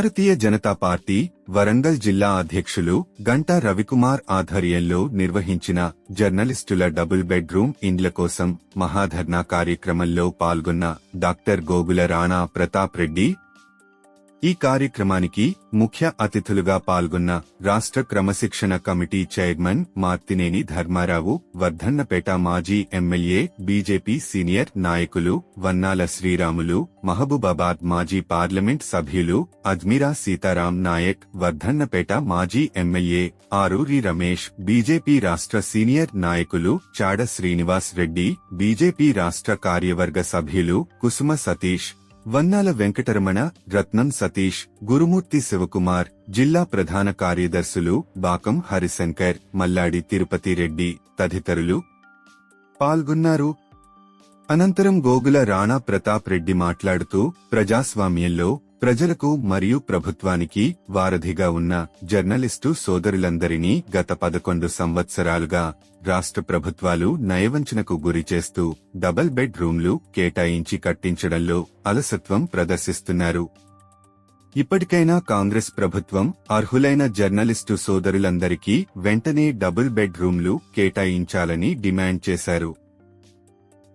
Bharatiya Janata party Warangal జిల్లా అధ్యక్షులు గంటా రవికుమార్ ఆధ్వర్యంలో నిర్వహించిన జర్నలిస్టుల డబుల్ బెడ్రూమ్ ఇండ్ల కోసం మహాధర్నా కార్యక్రమంలో పాల్గొన్న డాక్టర్ గోగుల రాణా ప్రతాప్ రెడ్డి ఈ కార్యక్రమానికి ముఖ్య అతిథులుగా పాల్గొన్న రాష్ట్ర క్రమశిక్షణ కమిటీ చైర్మన్ మార్తినేని ధర్మారావు, వర్ధన్నపేట మాజీ ఎమ్మెల్యే బీజేపీ సీనియర్ నాయకులు వన్నాల శ్రీరాములు, మహబూబాబాద్ మాజీ పార్లమెంట్ సభ్యులు అజ్మీరా సీతారాం నాయక్, వర్ధన్నపేట మాజీ ఎమ్మెల్యే ఆరూరి రమేష్, బీజేపీ రాష్ట్ర సీనియర్ నాయకులు చాడ శ్రీనివాస్ రెడ్డి, బీజేపీ రాష్ట్ర కార్యవర్గ సభ్యులు కుసుమ సతీష్, వన్నాల వెంకటరమణ, రత్నం సతీష్, గురుమూర్తి శివకుమార్, జిల్లా ప్రధాన కార్యదర్శులు బాకం హరిశంకర్, మల్లాడి తిరుపతి రెడ్డి తదితరులు పాల్గొన్నారు. అనంతరం గోగుల రాణా ప్రతాప్ రెడ్డి మాట్లాడుతూ ప్రజాస్వామ్యంలో ప్రజలకు మరియు ప్రభుత్వానికి వారధిగా ఉన్న జర్నలిస్టు సోదరులందరినీ గత 11 సంవత్సరాలుగా రాష్ట్ర ప్రభుత్వాలు నయవంచనకు గురిచేస్తూ డబుల్ బెడ్ రూమ్లు కేటాయించి కట్టించడంలో అలసత్వం ప్రదర్శిస్తున్నారు. ఇప్పటికైనా కాంగ్రెస్ ప్రభుత్వం అర్హులైన జర్నలిస్టు సోదరులందరికీ వెంటనే డబుల్ బెడ్ రూమ్లు కేటాయించాలని డిమాండ్ చేశారు.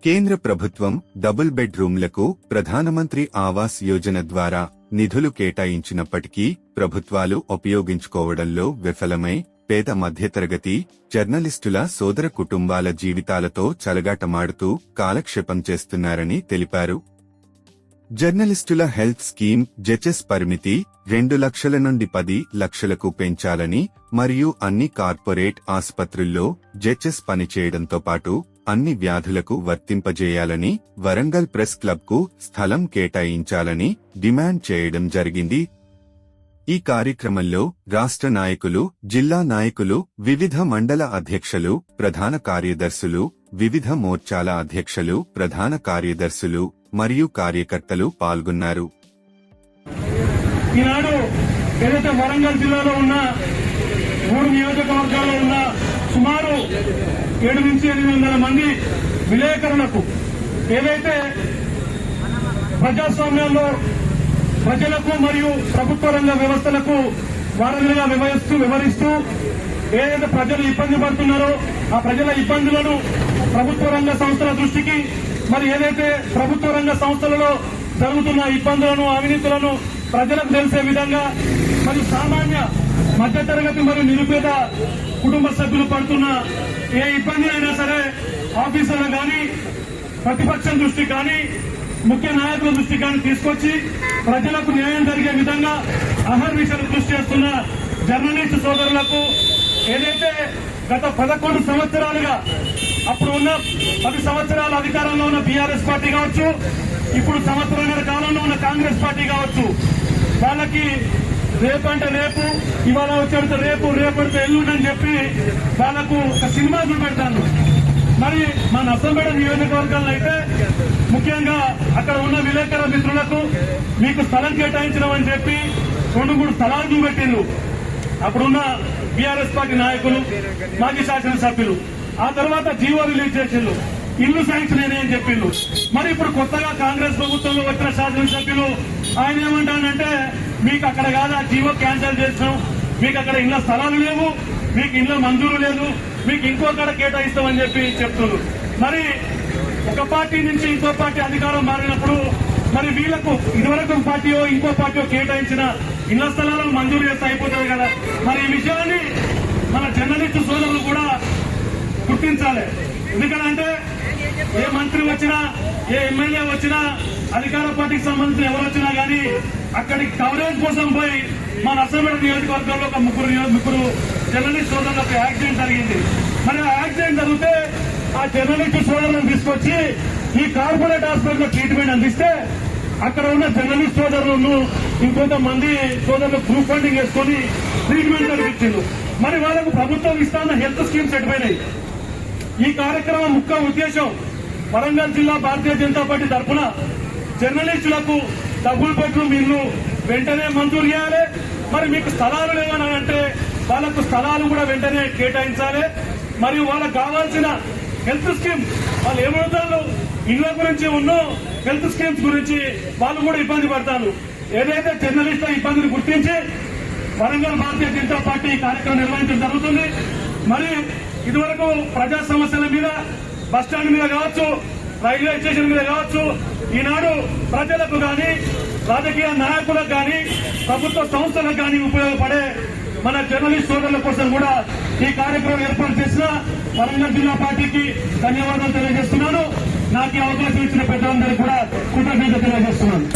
కేంద్ర ప్రభుత్వం డబుల్ బెడ్ రూమ్లకు ప్రధానమంత్రి ఆవాస్ యోజన ద్వారా నిధులు కేటాయించినప్పటికీ ప్రభుత్వాలు ఉపయోగించుకోవడంలో విఫలమై పేద మధ్యతరగతి జర్నలిస్టుల సోదర కుటుంబాల జీవితాలతో చెలగాటమాడుతూ కాలక్షేపం చేస్తున్నారని తెలిపారు. జర్నలిస్టుల హెల్త్ స్కీమ్ జెచెస్ పరిమితి 2 లక్షల నుండి 10 లక్షలకు పెంచాలని మరియు అన్ని కార్పొరేట్ ఆసుపత్రుల్లో జెచెస్ పనిచేయడంతో పాటు అన్ని వ్యాధులకు వర్తింపజేయాలని వరంగల్ ప్రెస్ క్లబ్ కు స్థలం కేటాయించాలని డిమాండ్ చేయడం జరిగింది. ఈ కార్యక్రమంలో రాష్ట్ర నాయకులు, జిల్లా నాయకులు, వివిధ మండల అధ్యక్షులు, ప్రధాన కార్యదర్శులు, వివిధ మోర్చాల అధ్యక్షులు, ప్రధాన కార్యదర్శులు మరియు కార్యకర్తలు పాల్గొన్నారు. ఈనాడు ఏదైతే వరంగల్ జిల్లాలో ఉన్న 3 నియోజకవర్గాల్లో ఉన్న సుమారు 7 నుంచి 800 మంది విలేకరులకు ఏదైతే ప్రజాస్వామ్యంలో ప్రజలకు మరియు ప్రభుత్వ రంగ వ్యవస్థలకు వారధిగా వివరిస్తూ ఏదైతే ప్రజలు ఇబ్బంది పడుతున్నారో ఆ ప్రజల ఇబ్బందులను ప్రభుత్వ రంగ సంస్థల దృష్టికి, మరి ఏదైతే ప్రభుత్వ రంగ సంస్థలలో జరుగుతున్న ఇబ్బందులను, అవినీతులను ప్రజలకు తెలిసే విధంగా, మరియు సామాన్య మధ్యతరగతి మరియు నిరుపేద కుటుంబ సభ్యులు పడుతున్న ఏ ఇబ్బంది అయినా సరే ఆఫీసర్లు కానీ, ప్రతిపక్షం దృష్టి కానీ, ముఖ్య నాయకుల దృష్టి కానీ తీసుకొచ్చి ప్రజలకు న్యాయం జరిగే విధంగా అహర్నిశలు కృషి చేస్తున్న జర్నలిస్టు సోదరులకు ఏదైతే గత 11 సంవత్సరాలుగా అప్పుడు ఉన్న 10 సంవత్సరాల అధికారంలో ఉన్న బీఆర్ఎస్ పార్టీ కావచ్చు, ఇప్పుడు సంవత్సరాల కాలంలో ఉన్న కాంగ్రెస్ పార్టీ కావచ్చు, వాళ్ళకి రేపంటే రేపు, ఇవాళ వచ్చేడితే రేపు, రేపడితే ఎల్లుండని చెప్పి వాళ్ళకు ఒక సినిమా చూపెడతాను. మరి మా నర్సంపేట నియోజకవర్గాల్లో అయితే ముఖ్యంగా అక్కడ ఉన్న విలేకరుల మిత్రులకు మీకు స్థలం కేటాయించడం అని చెప్పి 2-3 స్థలాలు చూపెట్టిండ్రు అప్పుడున్న బీఆర్ఎస్ పార్టీ నాయకులు, మాజీ శాసనసభ్యులు. ఆ తర్వాత జీవో రిలీజ్ చేసిండ్రు, ఇల్లు శాంక్షన్ అయినాయని చెప్పిండ్రు. మరి ఇప్పుడు కొత్తగా కాంగ్రెస్ ప్రభుత్వంలో వచ్చిన శాసనసభ్యులు ఆయన ఏమంటానంటే మీకు అక్కడ కాదు, ఆ జీవో క్యాన్సిల్ చేసినాం, మీకు అక్కడ ఇళ్ల స్థలాలు లేవు, మీకు ఇళ్ల మంజూరు లేదు, మీకు ఇంకొకడ కేటాయిస్తామని చెప్పి చెప్తున్నారు. మరి ఒక పార్టీ నుంచి ఇంకో పార్టీ అధికారం మారినప్పుడు మరి వీళ్లకు ఇదివరకు పార్టీయో ఇంకో పార్టీయో కేటాయించిన ఇళ్ల స్థలాలను మంజూరు చేస్తే అయిపోతుంది కదా. మరి ఈ విషయాన్ని మన జర్నలిస్టు సోదరులు కూడా గుర్తించాలి. ఎందుకంటే ఏ మంత్రి వచ్చినా, ఏ ఎమ్మెల్యే వచ్చినా, అధికార పార్టీకి సంబంధించిన ఎవరు వచ్చినా గానీ అక్కడికి కవరేజ్ కోసం పోయి మా నర్సంపేట నియోజకవర్గంలో ఒక ముగ్గురు జర్నలిస్ట్ సోదరులకు యాక్సిడెంట్ జరిగింది. మరి ఆ యాక్సిడెంట్ జరిగితే ఆ జర్నలిస్ట్ సోదరులను తీసుకొచ్చి ఈ కార్పొరేట్ హాస్పిటల్లో ట్రీట్మెంట్ అందిస్తే అక్కడ ఉన్న జర్నలిస్ట్ సోదరులను ఇంకొంతమంది సోదరులు గ్రూప్ ఫండింగ్ వేసుకుని ట్రీట్మెంట్ జరిపించారు. మరి వాళ్ళకు ప్రభుత్వం ఇస్తాన్న హెల్త్ స్కీమ్స్ ఎటుపోయినాయి. ఈ కార్యక్రమం ముఖ్య ఉద్దేశం వరంగల్ జిల్లా భారతీయ జనతా పార్టీ తరఫున జర్నలిస్టులకు డబుల్ బెడ్రూమ్ ఇల్లు వెంటనే మంజూరు చేయాలి. మరి మీకు స్థలాలు లేవని అంటే వాళ్ళకు స్థలాలు కూడా వెంటనే కేటాయించాలి. మరియు వాళ్ళకు కావాల్సిన హెల్త్ స్కీమ్ వాళ్ళు ఏమవుతారు, ఇళ్ల గురించి ఉన్న హెల్త్ స్కీమ్స్ గురించి వాళ్ళు కూడా ఇబ్బంది పడతారు. ఏదైతే జర్నలిస్టుల ఇబ్బందిని గుర్తించి వరంగల్ భారతీయ జనతా పార్టీ కార్యక్రమం నిర్వహించడం జరుగుతుంది. మరి ఇదివరకు ప్రజా సమస్యల మీద బస్టాండ్ మీద కావచ్చు, రైల్వే స్టేషన్ మీద కావచ్చు, ఈనాడు ప్రజలకు గాని రాజకీయ నాయకులకు గాని ప్రభుత్వ సంస్థలకు గాని ఉపయోగపడే మన జర్నలిస్ట్ సోదరుల కోసం కూడా ఈ కార్యక్రమం ఏర్పాటు చేసిన వరంగల్ జిల్లా పార్టీకి ధన్యవాదాలు తెలియజేస్తున్నాను. నాకు ఈ అవకాశం ఇచ్చిన పెద్దలందరికీ కూడా కృతజ్ఞత తెలియజేస్తున్నాను.